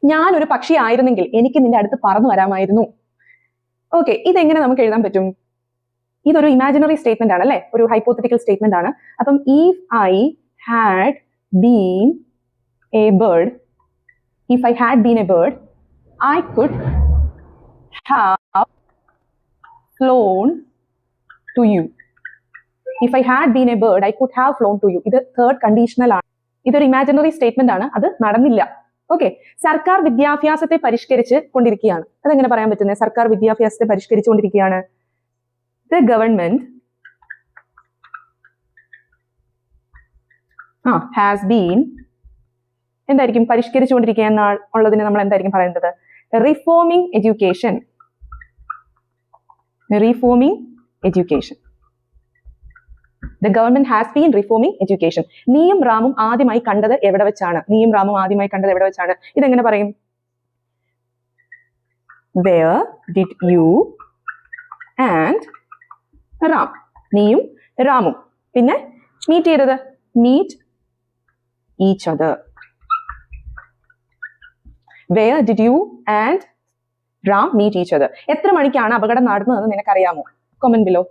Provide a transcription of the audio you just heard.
ഞാനൊരു പക്ഷി ആയിരുന്നെങ്കിൽ എനിക്ക് നിന്റെ അടുത്ത് പറന്നു വരാമായിരുന്നു. ഓക്കെ, ഇതെങ്ങനെ നമുക്ക് എഴുതാൻ പറ്റും? ഇതൊരു ഇമാജിനറി സ്റ്റേറ്റ്മെന്റ് ആണ് അല്ലെ, ഒരു ഹൈപ്പോത്തറ്റിക്കൽ സ്റ്റേറ്റ്മെന്റ് ആണ്. അപ്പം if I had been A bird, if I had been a bird, I could have flown to you. If I had been a bird, I could have flown to you. ഇത് third conditional ആണ്. ഇതൊരു imaginary statement ആണ്, അത് നടന്നില്ല. Okay, സർക്കാർ വിദ്യാഭ്യാസത്തെ പരിഷ്കരിച്ച് കൊണ്ടിരിക്കുകയാണ്. അതെങ്ങനെ പറയാൻ പറ്റുന്നത്? സർക്കാർ വിദ്യാഭ്യാസത്തെ പരിഷ്കരിച്ചുകൊണ്ടിരിക്കുകയാണ്. The government has been, എന്തായിരിക്കും പരിഷ്കരിച്ചുകൊണ്ടിരിക്കുക എന്നുള്ളതിന് നമ്മൾ എന്തായിരിക്കും പറയുന്നത്? Reforming education. Reforming education. The government has been reforming education. നീയും റാമും ആദ്യമായി കണ്ടത് എവിടെ വെച്ചാണ്? നീയും റാമും ആദ്യമായി കണ്ടത് എവിടെ വെച്ചാണ്? ഇതെങ്ങനെ പറയും? Where did you and Ram, നീയും റാമും പിന്നെ മീറ്റ് ചെയ്തത്? Meet each other. Where did you and Ram meet each other? എത്ര മണിക്കാണ് അപകടം നടന്നതെന്ന് നിനക്കറിയാമോ? Comment below.